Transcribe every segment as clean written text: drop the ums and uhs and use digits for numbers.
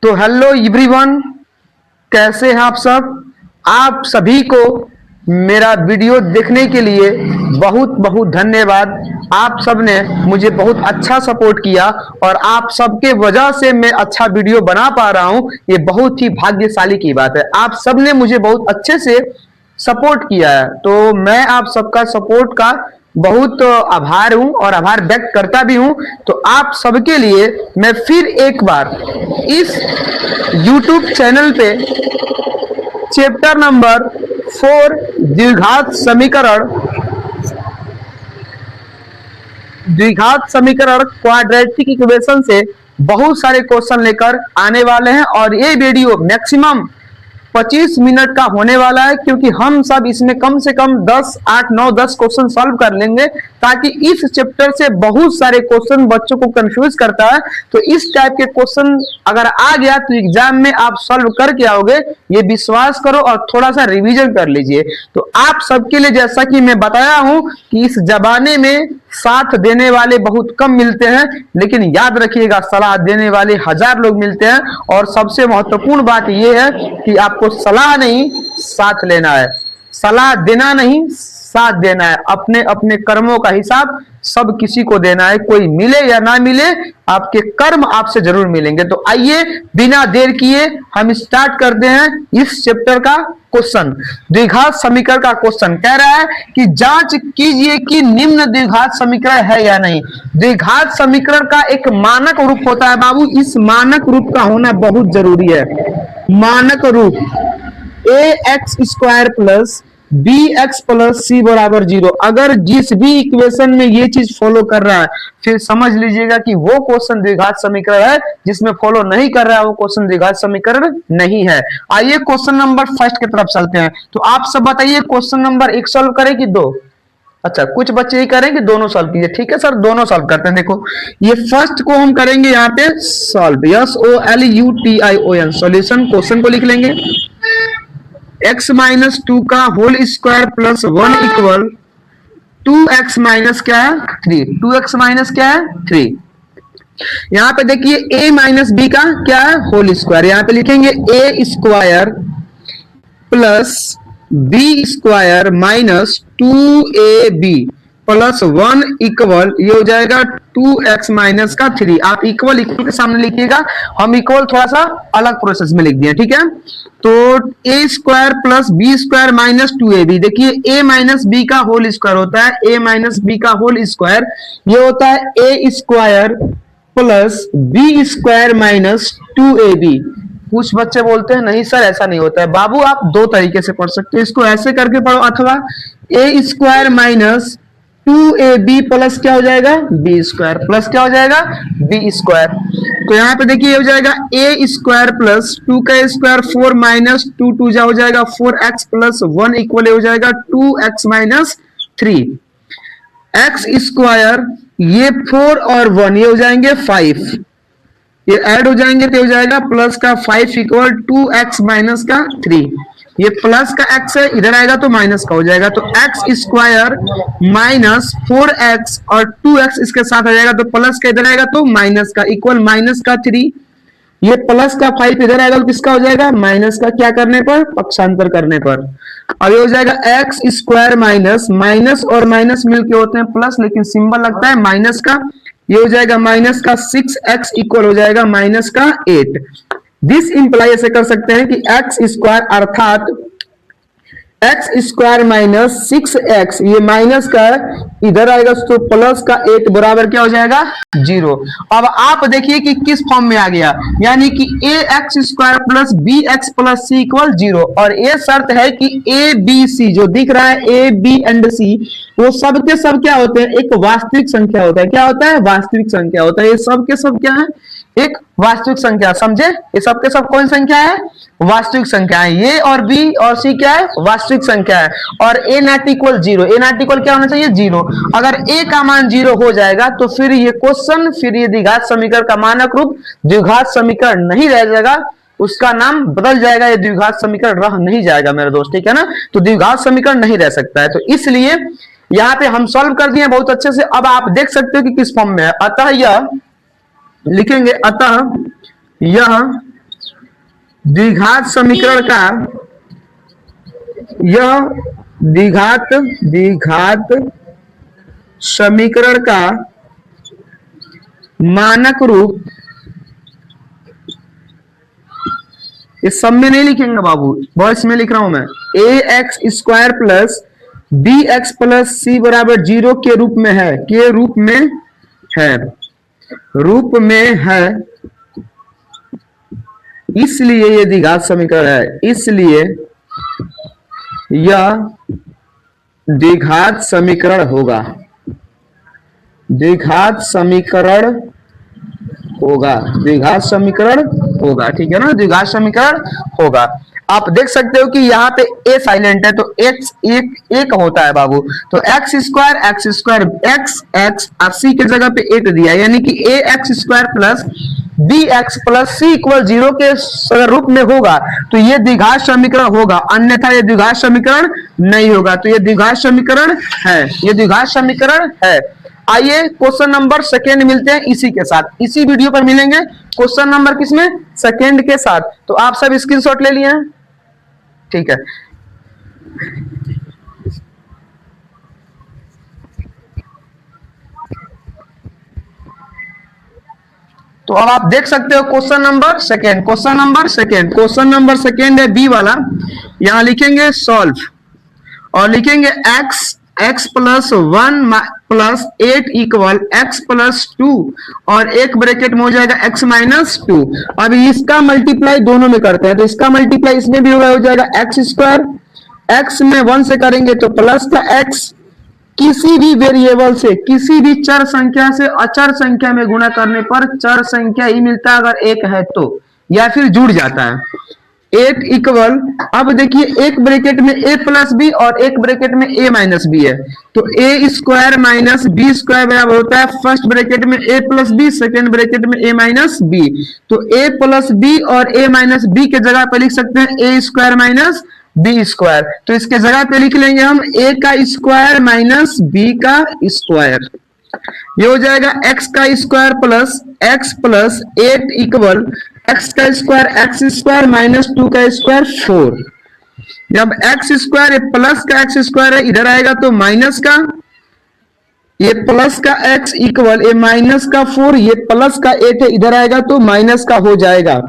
तो hello everyone, कैसे हैं आप सब। आप सभी को मेरा वीडियो देखने के लिए बहुत बहुत धन्यवाद। आप सब ने मुझे बहुत अच्छा सपोर्ट किया और आप सबके वजह से मैं अच्छा वीडियो बना पा रहा हूं। ये बहुत ही भाग्यशाली की बात है। आप सब ने मुझे बहुत अच्छे से सपोर्ट किया है, तो मैं आप सबका सपोर्ट का बहुत आभार हूं और आभार व्यक्त करता भी हूं। तो आप सबके लिए मैं फिर एक बार इस YouTube चैनल पे चैप्टर नंबर 4 द्विघात समीकरण क्वाड्रेटिक इक्वेशन से बहुत सारे क्वेश्चन लेकर आने वाले हैं और ये वीडियो मैक्सिमम 25 मिनट का होने वाला है, क्योंकि हम सब इसमें कम से कम 10, 8, 9, 10 क्वेश्चन सॉल्व कर लेंगे, ताकि इस चैप्टर से बहुत सारे क्वेश्चन बच्चों को कंफ्यूज करता है। तो इस टाइप के क्वेश्चन अगर आ गया तो एग्जाम में आप सॉल्व करके आओगे, ये विश्वास करो और थोड़ा सा रिवीजन कर लीजिए। तो आप सबके लिए, जैसा कि मैं बताया हूं कि इस जमाने में साथ देने वाले बहुत कम मिलते हैं, लेकिन याद रखिएगा सलाह देने वाले 1000 लोग मिलते हैं। और सबसे महत्वपूर्ण बात यह है कि आपको सलाह नहीं साथ लेना है, सलाह देना नहीं साथ देना है। अपने अपने कर्मों का हिसाब सब किसी को देना है, कोई मिले या ना मिले आपके कर्म आपसे जरूर मिलेंगे। तो आइए बिना देर किए हम स्टार्ट करते हैं इस चैप्टर का क्वेश्चन। द्विघात समीकरण का क्वेश्चन कह रहा है कि जांच कीजिए कि निम्न द्विघात समीकरण है या नहीं। द्विघात समीकरण का एक मानक रूप होता है बाबू, इस मानक रूप का होना बहुत जरूरी है। मानक रूप ax² plus bx plus c बराबर 0। अगर जिस भी इक्वेशन में ये चीज फॉलो कर रहा है, फिर समझ लीजिएगा कि वो क्वेश्चन द्विघात समीकरण है। जिसमें फॉलो नहीं कर रहा है वो क्वेश्चन द्विघात समीकरण नहीं है। आइए क्वेश्चन नंबर फर्स्ट की तरफ चलते हैं। तो आप सब बताइए, क्वेश्चन नंबर 1 सॉल्व करें कि 2? अच्छा, कुछ बच्चे ही करें कि दोनों सॉल्व कीजिए। ठीक है सर, दोनों सॉल्व करते हैं। देखो ये फर्स्ट को हम करेंगे यहाँ पे सॉल्व, SOLUTION सॉल्यूशन। क्वेश्चन को लिख लेंगे x माइनस 2 का whole square plus 1 equal 2x minus क्या है 3। 2x माइनस क्या है 3। यहां पे देखिए a माइनस b का क्या है होल स्क्वायर। यहां पे लिखेंगे a square plus b square minus 2ab plus 1 equal ये हो जाएगा 2x माइनस का 3। आप इक्वल इक्वल के सामने लिखिएगा, हम इक्वल थोड़ा सा अलग प्रोसेस में लिख दिए। ठीक है, तो a square plus b square minus 2ab। देखिए a माइनस b का होल स्क्वायर होता है, a माइनस b का होल स्क्वायर ये होता है a square plus b square minus 2ab। कुछ बच्चे बोलते हैं नहीं सर ऐसा नहीं होता है। बाबू आप दो तरीके से पढ़ सकते हो, इसको ऐसे करके पढ़ो, अथवा a square minus 2ab plus क्या हो जाएगा b स्क्वायर प्लस क्या हो जाएगा b स्क्वायर। तो यहाँ पे देखिए हो जाएगा a स्क्वायर प्लस 2 का स्क्वायर 4 माइनस 2 2 जा हो जाएगा 4x प्लस 1 इक्वल हो जाएगा 2x माइनस 3। x स्क्वायर ये 4 और 1 ये हो जाएंगे 5, ये ऐड हो जाएंगे तो हो जाएगा प्लस का 5 इक्वल 2x माइनस का 3। ये प्लस का x है, इधर आएगा तो माइनस का हो जाएगा। तो x स्क्वायर माइनस 4x और 2x इसके साथ आ जाएगा, तो प्लस का इधर आएगा तो माइनस का इक्वल माइनस का 3। ये प्लस का 5 इधर आएगा तो किसका हो जाएगा माइनस का, क्या करने पर पक्षांतर करने पर। अब ये हो जाएगा x स्क्वायर माइनस माइनस और माइनस मिलके होते हैं प्लस, लेकिन सिंबल लगता है माइनस का। ये हो जाएगा माइनस का 6x इक्वल हो जाएगा माइनस का 8। दिस इंप्लाई ऐसे कर सकते हैं कि x स्क्वायर अर्थात x स्क्वायर माइनस 6x ये माइनस का इधर आएगा तो प्लस का 8 बराबर क्या हो जाएगा 0। अब आप देखिए कि किस फॉर्म में आ गया, यानी कि ax square plus bx plus c equal 0। और ये शर्त है कि a b c जो दिख रहा है a b एंड c वो सब के सब क्या होते हैं, एक वास्तविक संख्या होता है। क्या होता है, वास्तविक संख्या होता है। ये सब के सब क्या है, एक वास्तविक संख्या। समझे, ये सब के सब कौन संख्या है, वास्तविक संख्या है। ये और b और c क्या है, वास्तविक संख्या है। और a not equal 0, a not equal क्या होना चाहिए 0। अगर a का मान 0 हो जाएगा तो फिर ये क्वेश्चन, फिर ये द्विघात समीकरण का मानक रूप द्विघात समीकरण नहीं रह जाएगा, उसका नाम बदल जाएगा। ये द्विघात समीकरण रह नहीं जाएगा मेरे दोस्त, ठीक है ना। तो द्विघात समीकरण नहीं रह सकता है, तो इसलिए यहाँ पे हम सॉल्व कर दिए बहुत अच्छे से। अब आप देख सकते हो कि किस फॉर्म में है। अतः यह लिखेंगे, अतः यह द्विघात समीकरण का यह द्विघात समीकरण का मानक रूप, इस सब में नहीं लिखेंगे बाबू, वॉइस में लिख रहा हूं मैं, A X square plus B X plus C बराबर 0 के रूप में है, के रूप में है, इसलिए ये द्विघात समीकरण है, इसलिए यह द्विघात समीकरण होगा, द्विघात समीकरण होगा, ठीक है ना, द्विघात समीकरण होगा। आप देख सकते हो कि यहाँ पे ए साइलेंट है तो एक्स एक होता है बाबू, तो एक्स स्क्वायर एक्स और सी के जगह पे 8 दिया, यानी कि A X square plus B X plus C equal 0 के रूप में होगा, तो ये द्विघात समीकरण होगा, अन्यथा ये द्विघात समीकरण नहीं होगा। तो ये द्विघात समीकरण है, ये द्विघात समीकरण है। आइए क्वेश्चन नंबर सेकेंड मिलते हैं इसी के साथ, इसी वीडियो पर मिलेंगे क्वेश्चन नंबर किसमें, सेकेंड के साथ। तो आप सब स्क्रीनशॉट ले लिए हैं, ठीक है। तो अब आप देख सकते हो क्वेश्चन नंबर सेकेंड है बी वाला, यहां लिखेंगे सॉल्व और लिखेंगे x plus 1 plus 8 equal x plus 2 और एक ब्रैकेट में हो जाएगा x माइनस 2। अब इसका मल्टीप्लाई दोनों में करते हैं, तो इसका मल्टीप्लाई इसमें भी होगा, हो जाएगा एक्स स्क्वायर, x में 1 से करेंगे तो प्लस का x, किसी भी वेरिएबल से, किसी भी चर संख्या से अचर संख्या में गुणा करने पर चर संख्या ही मिलता है अगर एक है तो, या फिर जुड़ जाता है। 8 इक्वल, अब देखिए एक ब्रैकेट में a प्लस बी और एक ब्रैकेट में a माइनस बी है, तो a square minus B square बराबर होता है फर्स्ट ब्रैकेट में a plus B, second bracket में a माइनस बी। तो a प्लस बी और a माइनस बी के जगह पे लिख सकते हैं a square minus B square, तो इसके जगह पे लिख लेंगे हम a का स्क्वायर माइनस b का स्क्वायर, ये हो जाएगा x का स्क्वायर plus x plus 8 equal x का स्क्वायर माइनस 2 का स्क्वायर 4। जब x स्क्वायर प्लस का x स्क्वायर है इधर आएगा तो माइनस का, ये प्लस का x इक्वल ये माइनस का 4, ये प्लस का 8 है इधर आएगा तो माइनस का हो जाएगा,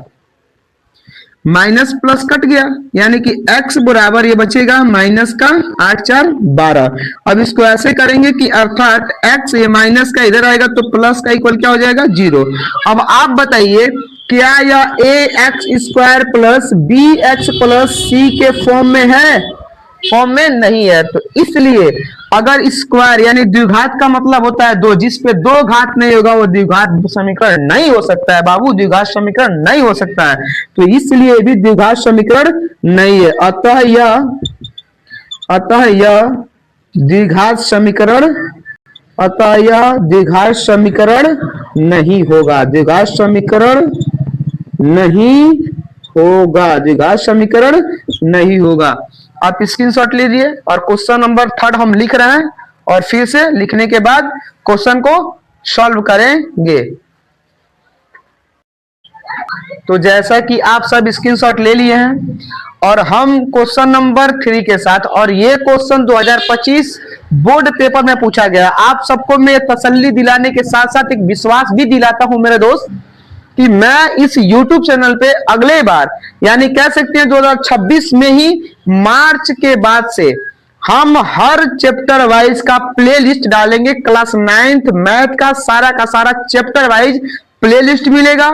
माइनस प्लस कट गया, यानी कि x बराबर ये बचेगा माइनस का 8 4 12। अब इसको ऐसे करेंगे कि अर्थात x ये माइनस का इधर आएगा तो प्लस का इक्वल क्या हो जाएगा 0। अब आप बताइए क्या यह a x square plus B X plus C के फॉर्म में है, फॉर्म में नहीं है, तो इसलिए अगर स्क्वायर यानी द्विघात का मतलब होता है दो, जिस पे दो घात नहीं होगा वो द्विघात समीकरण नहीं हो सकता है बाबू, द्विघात समीकरण नहीं हो सकता है, तो इसलिए भी द्विघात समीकरण नहीं है। अतः यह द्विघात समीकरण नहीं होगा, द्विघात समीकरण नहीं होगा। आप स्क्रीनशॉट लीजिए और क्वेश्चन नंबर 3 हम लिख रहे हैं और फिर से लिखने के बाद क्वेश्चन को सॉल्व करेंगे। तो जैसा कि आप सब स्क्रीनशॉट ले लिए हैं और हम क्वेश्चन नंबर 3 के साथ, और ये क्वेश्चन 2025 बोर्ड पेपर में पूछा गया। आप सबको मैं तसल्ली दिलाने के साथ साथ एक विश्वास भी दिलाता हूं मेरे दोस्त कि मैं इस YouTube चैनल पे अगले बार यानी कह सकते हैं 2026 में ही मार्च के बाद से हम हर चैप्टर वाइज का प्लेलिस्ट डालेंगे। क्लास 9th मैथ का सारा चैप्टर वाइज प्लेलिस्ट मिलेगा,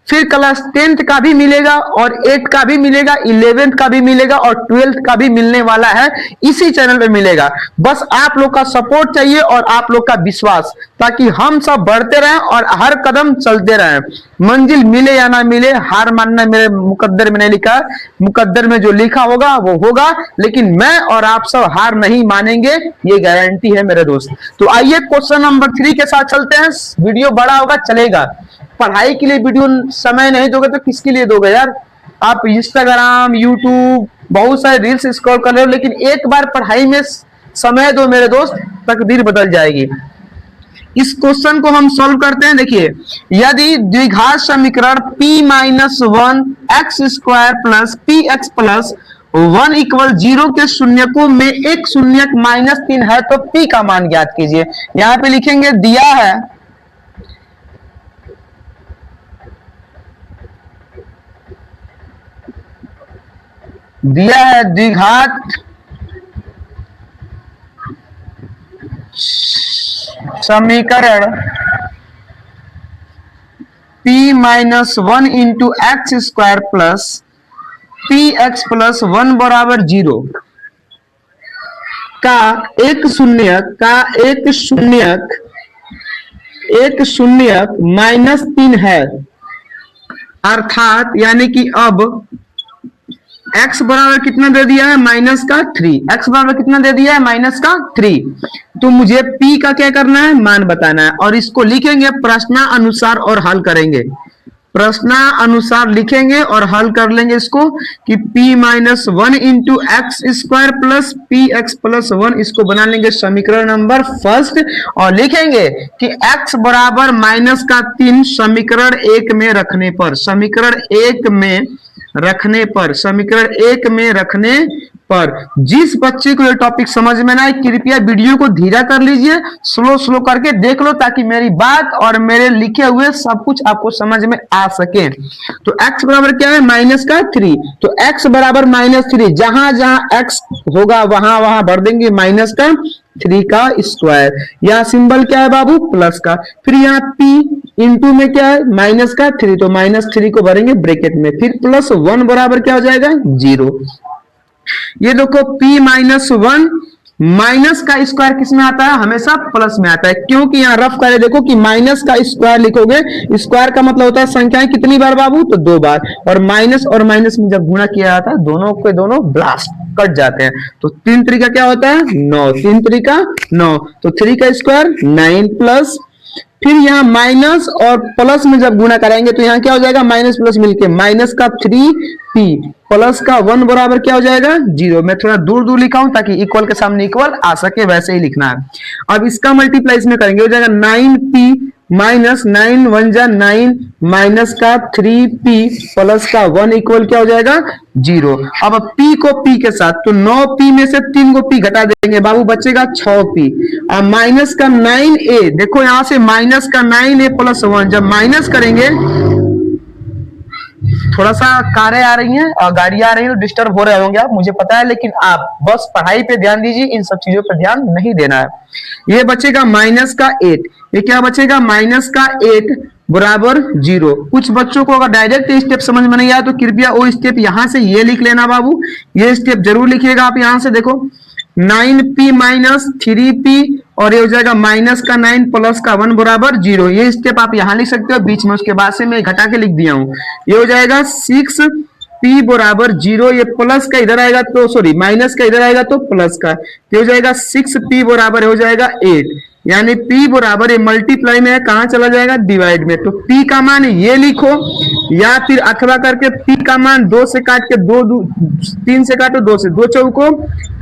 फिर क्लास 10th का भी मिलेगा और 8th का भी मिलेगा, 11th का भी मिलेगा और 12th का भी मिलने वाला है, इसी चैनल पे मिलेगा। बस आप लोग का सपोर्ट चाहिए और आप लोग का विश्वास, ताकि हम सब बढ़ते रहें और हर कदम चलते रहें। मंजिल मिले या ना मिले, हार मानना मेरे मुकद्दर में नहीं लिखा, मुकद्दर में जो लिखा होगा वो होगा, लेकिन मैं और आप सब हार नहीं मानेंगे, ये गारंटी है मेरे दोस्त। तो आइए क्वेश्चन नंबर 3 के साथ चलते हैं। वीडियो बड़ा होगा चलेगा, पढ़ाई के लिए वीडियो समय नहीं दोगे तो किसके लिए दोगे यार। आप इंस्टाग्राम यूट्यूब बहुत सारे रील्स स्क्रॉल कर रहे हो, लेकिन एक बार पढ़ाई में समय दो मेरे दोस्त, तकदीर बदल जाएगी। इस क्वेश्चन को हम सॉल्व करते हैं। देखिए, यदि द्विघात समीकरण p minus one x square plus P x plus one equal 0 के शून्यकों में एक शून्यक -3 है तो p का मान ज्ञात कीजिए। यहां पे लिखेंगे दिया है द्विघात समीकरण p minus one into x square plus P x plus one बराबर 0 का एक शून्यक -3 है। अर्थात यानी कि अब x बराबर कितना दे दिया है, -3। x बराबर कितना दे दिया है, -3। तो मुझे p का क्या करना है, मान बताना है और इसको लिखेंगे प्रश्नानुसार और हल करेंगे। प्रश्नानुसार लिखेंगे और हल कर लेंगे इसको कि p minus one into x square plus P x plus one, इसको बना लेंगे समीकरण नंबर फर्स्ट और लिखेंगे कि x बराबर -3 समीकरण एक में रखने पर जिस बच्चे को ये टॉपिक समझ में ना आए कृपया वीडियो को धीरा कर लीजिए, स्लो करके देख लो ताकि मेरी बात और मेरे लिखे हुए सब कुछ आपको समझ में आ सके। तो x बराबर क्या है, -3। तो x बराबर -3, जहां जहां x होगा वहां भर देंगे -3 का स्क्वायर। यहाँ सिंबल क्या है बाबू, प्लस का। फिर यहाँ p इंटू में क्या है, -3, तो -3 को भरेंगे ब्रैकेट में। फिर प्लस 1 बराबर क्या हो जाएगा, 0। ये देखो p माइनस वन, माइनस का स्क्वायर किस में आता है, हमेशा प्लस में आता है। क्योंकि यहाँ रफ करे देखो कि माइनस का स्क्वायर लिखोगे, स्क्वायर का मतलब होता है संख्याएं कितनी बार बाबू, तो 2 बार। और माइनस में जब गुणा किया जाता है दोनों के दोनों ब्लास्ट कट जाते हैं। तो 3 3 का क्या होता है, 9। 3 3 का 9, तो 3 का स्क्वायर 9 प्लस, फिर यहाँ माइनस और प्लस में जब गुणा कराएंगे तो यहाँ क्या हो जाएगा, माइनस प्लस मिलके माइनस का 3p प्लस का 1 बराबर क्या हो जाएगा, 0। मैं थोड़ा दूर लिखा हूं ताकि इक्वल के सामने इक्वल आ सके, वैसे ही लिखना है। अब इसका मल्टीप्लाई इसमें करेंगे, हो जाएगा 9p माइनस 9 1 जा 9 माइनस का 3p प्लस का 1 इक्वल क्या हो जाएगा, 0। अब p को p के साथ, तो 9p में से 3 को p घटा देंगे बाबू, बचेगा 6p। अब माइनस का 9a, देखो यहां से माइनस का 9a प्लस 1, जब माइनस करेंगे, थोड़ा सा कारें आ रही हैं और गाड़ियां आ रही हैं तो डिस्टर्ब हो रहे होंगे आप, मुझे पता है, लेकिन आप बस पढ़ाई पे ध्यान दीजिए, इन सब चीजों पर ध्यान नहीं देना है। ये बचेगा माइनस का 8, ये क्या बचेगा, माइनस का 8 बराबर 0। कुछ बच्चों को अगर डायरेक्ट स्टेप समझ में नहीं आया तो कृपया वो स्टेप यहां से ये लिख लेना बाबू, ये स्टेप जरूर लिखिएगा आप। यहां से देखो 9p माइनस 3p और ये हो जाएगा माइनस का 9 प्लस का 1 बराबर 0। ये स्टेप आप यहां लिख सकते हो बीच में, उसके बाद से मैं घटा के लिख दिया हूं। ये हो जाएगा 6p बराबर 0, ये प्लस का इधर आएगा तो सॉरी माइनस का इधर आएगा तो प्लस का, ये हो जाएगा 6p बराबर हो जाएगा 8। यानी p बराबर, ये मल्टीप्लाई में है, कहां चला जाएगा, डिवाइड में। तो p का मान ये लिखो, या फिर अथवा करके p का मान 2 से काट के 3 से काटो, 2 से 2 चौको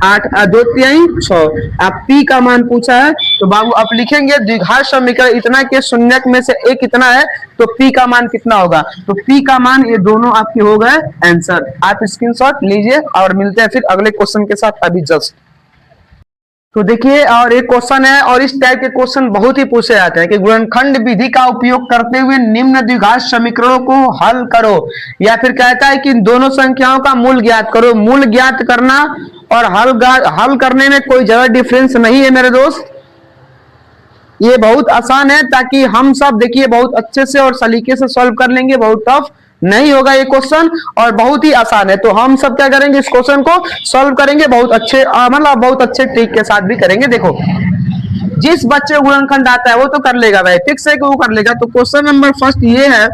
8 2 तिहाई 6। आप p का मान पूछा है तो बाबू आप लिखेंगे द्विघात समीकरण इतना के शून्यक में से एक इतना है तो p का मान कितना होगा, तो p का मान ये दोनों आपके हो गए आंसर। आप स्क्रीनशॉट लीजिए और मिलते हैं फिर अगले क्वेश्चन के साथ अभी जस्ट। तो देखिए, और एक क्वेश्चन है, और इस टाइप के क्वेश्चन बहुत ही पूछे जाते हैं कि गुणनखंड विधि का उपयोग करते हुए निम्न द्विघात समीकरणों को हल करो, या फिर कहता है कि दोनों संख्याओं का मूल ज्ञात करो। मूल ज्ञात करना और हल करने में कोई ज्यादा डिफरेंस नहीं है मेरे दोस्त, ये बहुत आसान है, ताकि हम सब देखिए बहुत अच्छे से और सलीके से सॉल्व कर लेंगे, बहुत टफ नहीं होगा ये क्वेश्चन और बहुत ही आसान है। तो हम सब क्या करेंगे, इस क्वेश्चन को सॉल्व करेंगे बहुत अच्छे, मतलब बहुत अच्छे ट्रिक के साथ भी करेंगे। देखो, जिस बच्चे को गुणनखंड आता है वो तो कर लेगा भाई, फिक्स है कि वो कर लेगा। तो क्वेश्चन नंबर फर्स्ट ये है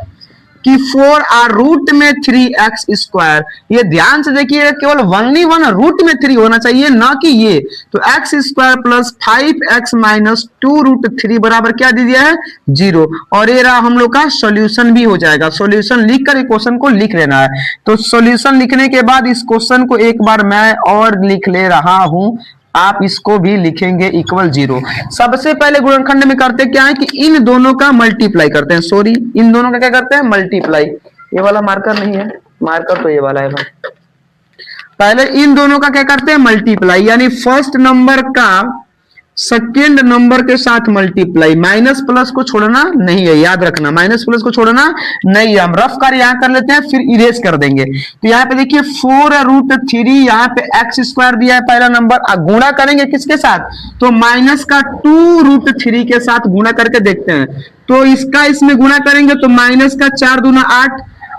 कि 4 और रूट में 3x स्क्वायर, ये ध्यान से देखिए, केवल ओनली वन रूट में 3 होना चाहिए, ना कि ये। तो x square plus 5x minus 2 root 3 बराबर क्या दे दिया है, 0। और ये रहा हम लोग का सॉल्यूशन भी हो जाएगा। सॉल्यूशन लिखकर क्वेश्चन को लिख लेना है। तो सॉल्यूशन लिखने के बाद इस क्वेश्चन को एक बार मैं और लिख ले रहा हूं, आप इसको भी लिखेंगे इक्वल 0। सबसे पहले गुणनखंड में करते क्या है कि इन दोनों का मल्टीप्लाई करते हैं, सॉरी इन दोनों का क्या करते हैं, मल्टीप्लाई। ये वाला मार्कर नहीं है, मार्कर तो ये वाला है भाई। पहले इन दोनों का क्या करते हैं, मल्टीप्लाई, यानी फर्स्ट नंबर का सेकेंड नंबर के साथ मल्टीप्लाई। माइनस प्लस को छोड़ना नहीं है, याद रखना, माइनस प्लस को छोड़ना नहीं है। हम रफ कार्य यहां कर लेते हैं, फिर इरेज कर देंगे। तो यहाँ पे देखिए 4√3, यहाँ पे x² दिया है पहला नंबर, गुणा करेंगे किसके साथ, तो माइनस का 2√3 के साथ गुणा करके देखते हैं। तो इसका इसमें गुणा करेंगे तो माइनस का 4 दूना 8,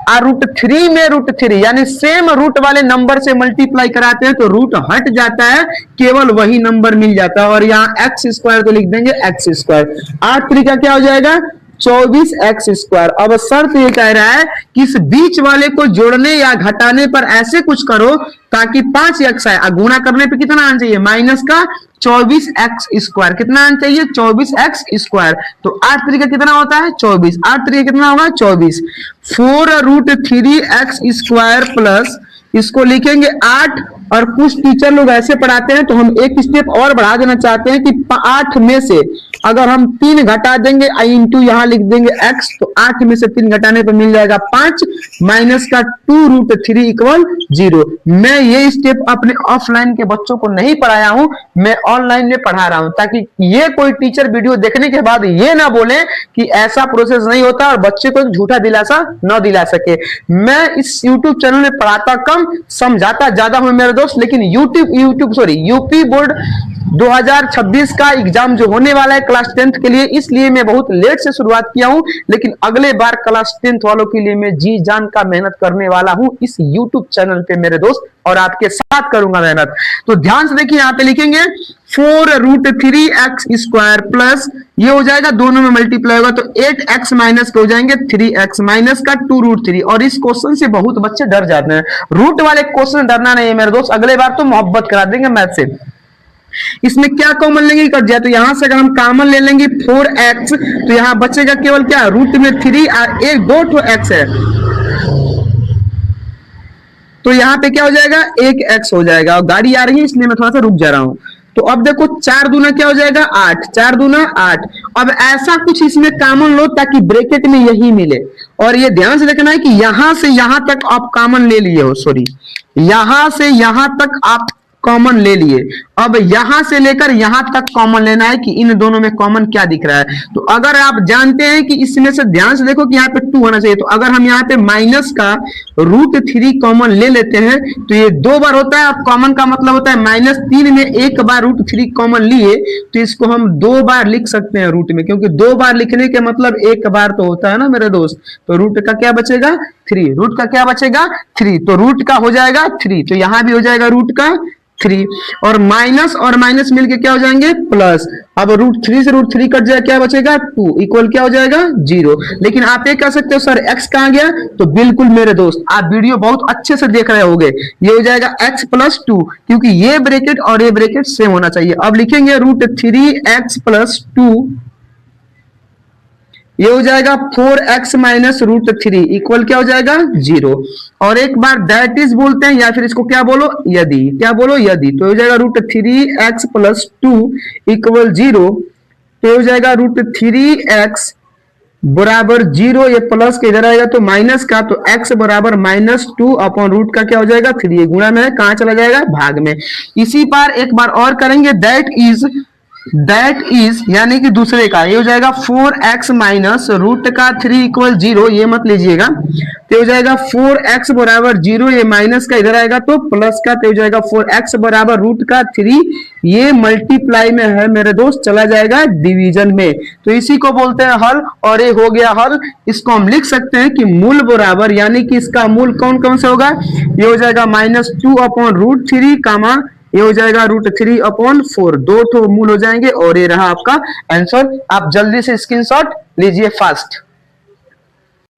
और √3 में √3 यानी सेम रूट वाले नंबर से मल्टीप्लाई कराते हैं तो रूट हट जाता है, केवल वही नंबर मिल जाता है। और यहाँ x² तो लिख देंगे x²। 8 तरीका क्या हो जाएगा, 24x²। अब शर्त ये कह रहा है कि इस बीच वाले को जोड़ने या घटाने पर ऐसे कुछ करो ताकि 5x आए, गुणा करने पे कितना आना चाहिए, माइनस का 24x²। कितना आना चाहिए, 24x²। तो 8 तरीका कितना होता है, 24। 8 तरीका कितना होगा, 24। 4√3x² प्लस इसको लिखेंगे 8। और कुछ टीचर लोग ऐसे पढ़ाते हैं तो हम एक स्टेप और बढ़ा देना चाहते हैं कि 8 में से अगर हम 3 घटा देंगे इंटू यहाँ लिख देंगे x, तो 8 में से 3 घटाने पर मिल जाएगा 5, माइनस का 2√3 इक्वल 0। मैं ये स्टेप अपने ऑफलाइन के बच्चों को नहीं पढ़ाया हूं, मैं ऑनलाइन में पढ़ा रहा हूं, ताकि ये कोई टीचर वीडियो देखने के बाद ये ना बोले कि ऐसा प्रोसेस नहीं होता और बच्चे को झूठा दिलासा न दिला सके। मैं इस यूट्यूब चैनल में पढ़ाता कम, समझाता ज्यादा हूं मेरे दोस्त, लेकिन यूपी बोर्ड 2026 का एग्जाम जो होने वाला है क्लास 10th के लिए, इसलिए मैं बहुत लेट से शुरुआत किया हूं, लेकिन अगले बार क्लास 10th वालों के लिए मैं जी जान का मेहनत करने वाला हूं इस यूट्यूब चैनल पे मेरे दोस्त, और आपके साथ करूंगा मेहनत। तो ध्यान से देखिए, यहाँ पे लिखेंगे 4√3x² प्लस ये हो जाएगा, दोनों में मल्टीप्लाई होगा तो 8x माइनस के हो जाएंगे 3x माइनस का 2√3। और इस क्वेश्चन से बहुत बच्चे डर जाते हैं, रूट वाले क्वेश्चन डरना नहीं है मेरे दोस्त, अगले बार तो मोहब्बत करा देंगे मैथ से। इसमें क्या कॉमन लेंगे, कट जाए तो यहां से अगर हम कॉमन ले लेंगे 4x, तो यहां बचेगा केवल क्या, रूट में 3 और एक 2 x है, तो यहां पे क्या हो जाएगा, 1x हो जाएगा। और गाड़ी आ रही है इसलिए मैं थोड़ा सा रुक जा रहा हूं। तो अब देखो 4 दूना क्या हो जाएगा, 8, 4 दूना 8। अब ऐसा कुछ इसमें कॉमन लो ताकि ब्रैकेट में यही मिले, और ये ध्यान से देखना है कि यहां से यहां तक आप कॉमन ले लिए हो, सॉरी यहां से यहां तक आप कॉमन ले लिए, अब यहां से लेकर यहां तक कॉमन लेना है कि इन दोनों में कॉमन क्या दिख रहा है। तो अगर आप जानते हैं कि इसमें से ध्यान से देखो कि यहाँ पे 2 होना चाहिए, तो अगर हम यहाँ पे माइनस का √3 कॉमन ले लेते हैं तो ये 2 बार होता है। अब कॉमन का मतलब होता है -3 में एक बार √3 कॉमन लिए तो इसको हम 2 बार लिख सकते हैं रूट में, क्योंकि 2 बार लिखने के मतलब एक बार तो होता है ना मेरे दोस्त। तो रूट का क्या बचेगा, 3। रूट का क्या बचेगा, 3। तो रूट का हो जाएगा 3, तो यहां भी हो जाएगा रूट का 3, और माइनस मिलके क्या हो जाएंगे, प्लस। अब √3 से √3 कट जाए, क्या बचेगा, 2 इक्वल क्या हो जाएगा, 0। लेकिन आप ये कह सकते हो सर x कहां गया, तो बिल्कुल मेरे दोस्त आप वीडियो बहुत अच्छे से देख रहे होंगे, ये हो जाएगा x + 2, क्योंकि ये ब्रैकेट और ये ब्रैकेट सेम होना चाहिए। अब लिखेंगे √3x + 2, ये हो जाएगा 4x माइनस √3 इक्वल क्या हो जाएगा, 0। और एक बार दैट इज बोलते हैं, या फिर इसको क्या बोलो, यदि, क्या बोलो, यदि। तो हो जाएगा √3x + 2 इक्वल 0। तो हो जाएगा √3x बराबर 0, ये प्लस के इधर आएगा तो माइनस का, तो x बराबर -2 अपॉन रूट का क्या हो जाएगा, 3। ये गुणा में है, कहां चला जाएगा, भाग में। इसी बार एक बार और करेंगे, दैट इज यानी कि दूसरे का, ये हो जाएगा 4x माइनस रूट का 3 इक्वल 0, ये मत लीजिएगा। तो हो जाएगा 4x बराबर 0, ये माइनस का इधर आएगा तो प्लस का, तो हो जाएगा 4x बराबर रूट का 3, ये मल्टीप्लाई में है मेरे दोस्त, चला जाएगा डिवीजन में। तो इसी को बोलते हैं हल, और ये हो गया हल। इसको हम लिख सकते हैं कि मूल बराबर, यानी कि इसका मूल कौन कौन से होगा, ये हो जाएगा -2 अपॉन √3 कामा ये हो जाएगा √3 अपॉन 4, 2 तो मूल हो जाएंगे, और ये रहा आपका आंसर। आप जल्दी से स्क्रीनशॉट लीजिए फास्ट।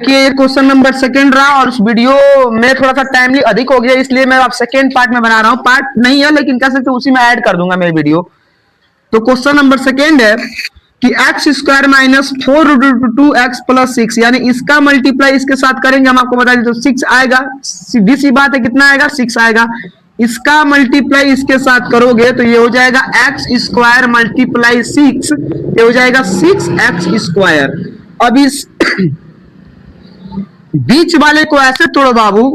देखिए ये क्वेश्चन नंबर 2 रहा, और उस वीडियो में थोड़ा सा टाइमली अधिक हो गया, इसलिए मैं आप सेकेंड पार्ट में बना रहा हूं। पार्ट नहीं है लेकिन कह सकते उसी में ऐड कर दूंगा मैं वीडियो। तो क्वेश्चन नंबर 2 है कि x² - 4√2x + 6, यानी इसका मल्टीप्लाई इसके साथ करेंगे, हम आपको बता दें तो 6 आएगा, सीधी सी बात है, कितना आएगा, 6 आएगा। इसका मल्टीप्लाई इसके साथ करोगे तो ये हो जाएगा एक्स स्क्वायर मल्टीप्लाई 6, ये हो जाएगा 6x²। अब इस बीच वाले को ऐसे तोड़ो बाबू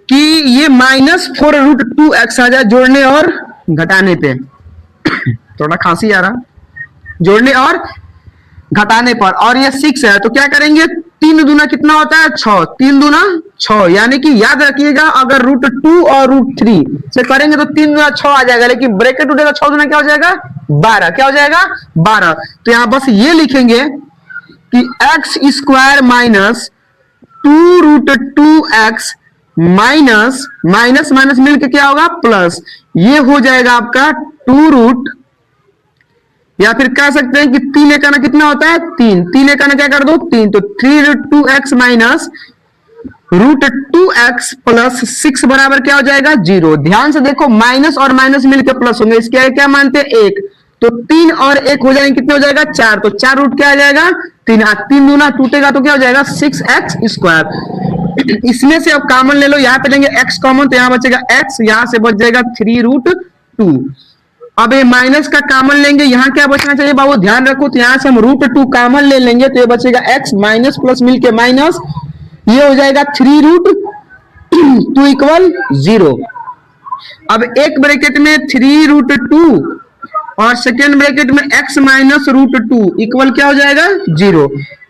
कि ये -4√2x आ जाए जोड़ने और घटाने पे। थोड़ा खांसी आ रहा, जोड़ने और घटाने पर, और ये 6 है तो क्या करेंगे, 3 दूना कितना होता है 6, 3 दूना 6, यानी कि याद रखिएगा अगर √2 और √3 से करेंगे तो 3 दूना 6 आ जाएगा, लेकिन ब्रैकेट उठेगा 6 दूना क्या हो जाएगा 12, क्या हो जाएगा 12। तो यहां बस ये लिखेंगे कि x² minus 2√2x minus minus minus मिलकर क्या होगा प्लस, ये हो जाएगा आपका 2 या फिर कह सकते हैं कि 3 एक आना कितना होता है 3, 3 एक आना क्या कर दो 3, तो 3√2x माइनस √2x प्लस 6 बराबर क्या हो जाएगा 0। ध्यान से देखो माइनस और माइनस मिलकर प्लस होंगे, इसके आगे क्या मानते हैं 1, तो 3 और 1 हो जाएंगे कितने हो जाएगा 4, तो 4 रूट क्या आ जाएगा 3, 3 दूना टूटेगा तो क्या हो जाएगा 6x²। इसमें से अब कॉमन ले लो, यहाँ पे लेंगे x कॉमन तो यहाँ बचेगा x, यहाँ से बच जाएगा 3√2। अब ये माइनस का कॉमन लेंगे, यहाँ क्या बचना चाहिए बाबू ध्यान रखो, तो यहाँ से हम √2 कॉमन ले लेंगे तो ये बचेगा x माइनस प्लस मिलके माइनस, ये हो जाएगा 3√2 इक्वल 0। अब एक ब्रैकेट में 3√2 और सेकेंड ब्रैकेट में x माइनस √2 इक्वल क्या हो जाएगा 0,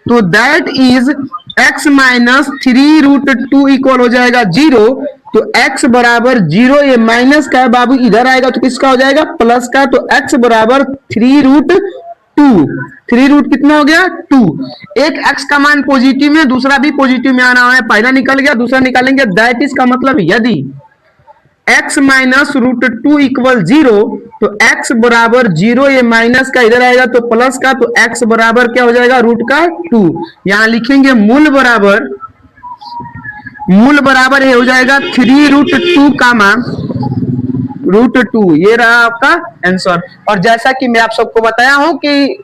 तो that is x minus 3√2 equal हो जाएगा 0। तो x बराबर 0, ये माइनस का है बाबू, इधर आएगा तो किसका हो जाएगा प्लस का, तो x बराबर 3√2, 3 रूट कितना हो गया 2। एक x का मान पॉजिटिव में दूसरा भी पॉजिटिव में आना है, पहला निकल गया दूसरा निकालेंगे, दैट इज का मतलब यदि x माइनस √2 इक्वल 0 तो x बराबर 0, ये माइनस का इधर आएगा तो प्लस का, तो x बराबर क्या हो जाएगा √2। यहां लिखेंगे मूल बराबर ये हो जाएगा 3√2 कामा √2, ये रहा आपका आंसर। और जैसा कि मैं आप सबको बताया हूं कि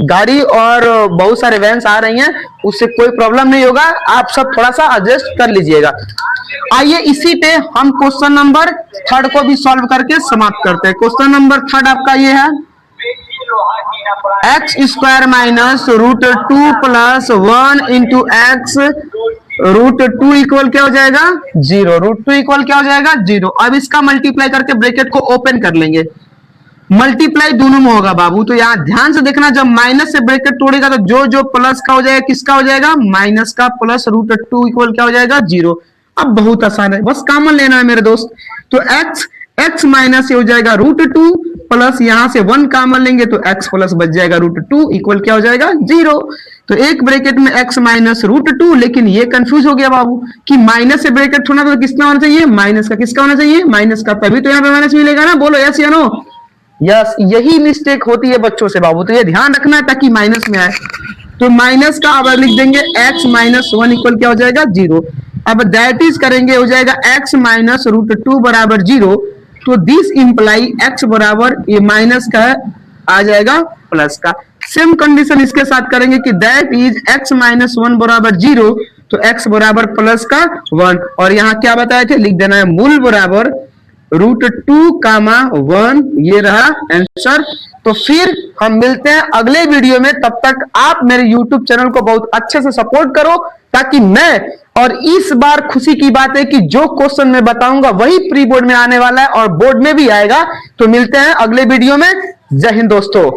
गाड़ी और बहुत सारे वैन्स आ रही हैं, उससे कोई प्रॉब्लम नहीं होगा, आप सब थोड़ा सा एडजस्ट कर लीजिएगा। आइए इसी पे हम क्वेश्चन नंबर 3 को भी सॉल्व करके समाप्त करते हैं। क्वेश्चन नंबर 3 आपका ये है x² minus √2 plus 1 into x √2 equal क्या हो जाएगा 0, √2 इक्वल क्या हो जाएगा 0। अब इसका मल्टीप्लाई करके ब्रैकेट को ओपन कर लेंगे, मल्टीप्लाई दोनों में होगा बाबू, तो यहाँ ध्यान से देखना जब माइनस से ब्रैकेट तोड़ेगा तो जो जो प्लस का हो जाएगा किसका हो जाएगा माइनस का, प्लस √2 इक्वल क्या हो जाएगा 0। अब बहुत आसान है, बस कॉमन लेना है मेरे दोस्त, तो x माइनस हो जाएगा √2 प्लस यहां से 1 कॉमन लेंगे तो x प्लस बच जाएगा √2 इक्वल क्या हो जाएगा 0। तो एक ब्रैकेट में x माइनस √2, लेकिन ये कंफ्यूज हो गया बाबू कि माइनस से ब्रैकेट होना तो किसका होना चाहिए माइनस का, किसका होना चाहिए माइनस का, तभी तो यहाँ पे माइनस मिलेगा ना, बोलो यस या नो। यस, यही मिस्टेक होती है बच्चों से बाबू, तो ये ध्यान रखना है ताकि माइनस में आए। तो माइनस का अब लिख देंगे x माइनस 1 इक्वल क्या हो जाएगा 0। अब दैट इज करेंगे हो जाएगा x माइनस √2 बराबर 0, तो दिस इंप्लाई x बराबर ये माइनस का आ जाएगा प्लस का। सेम कंडीशन इसके साथ करेंगे कि दैट इज x माइनस 1 बराबर 0, तो x बराबर प्लस का 1, और यहाँ क्या बताए थे लिख देना है मूल बराबर √2 कामा 1, ये रहा आंसर। तो फिर हम मिलते हैं अगले वीडियो में, तब तक आप मेरे YouTube चैनल को बहुत अच्छे से सपोर्ट करो ताकि मैं, और इस बार खुशी की बात है कि जो क्वेश्चन मैं बताऊंगा वही प्री बोर्ड में आने वाला है और बोर्ड में भी आएगा। तो मिलते हैं अगले वीडियो में, जय हिंद दोस्तों।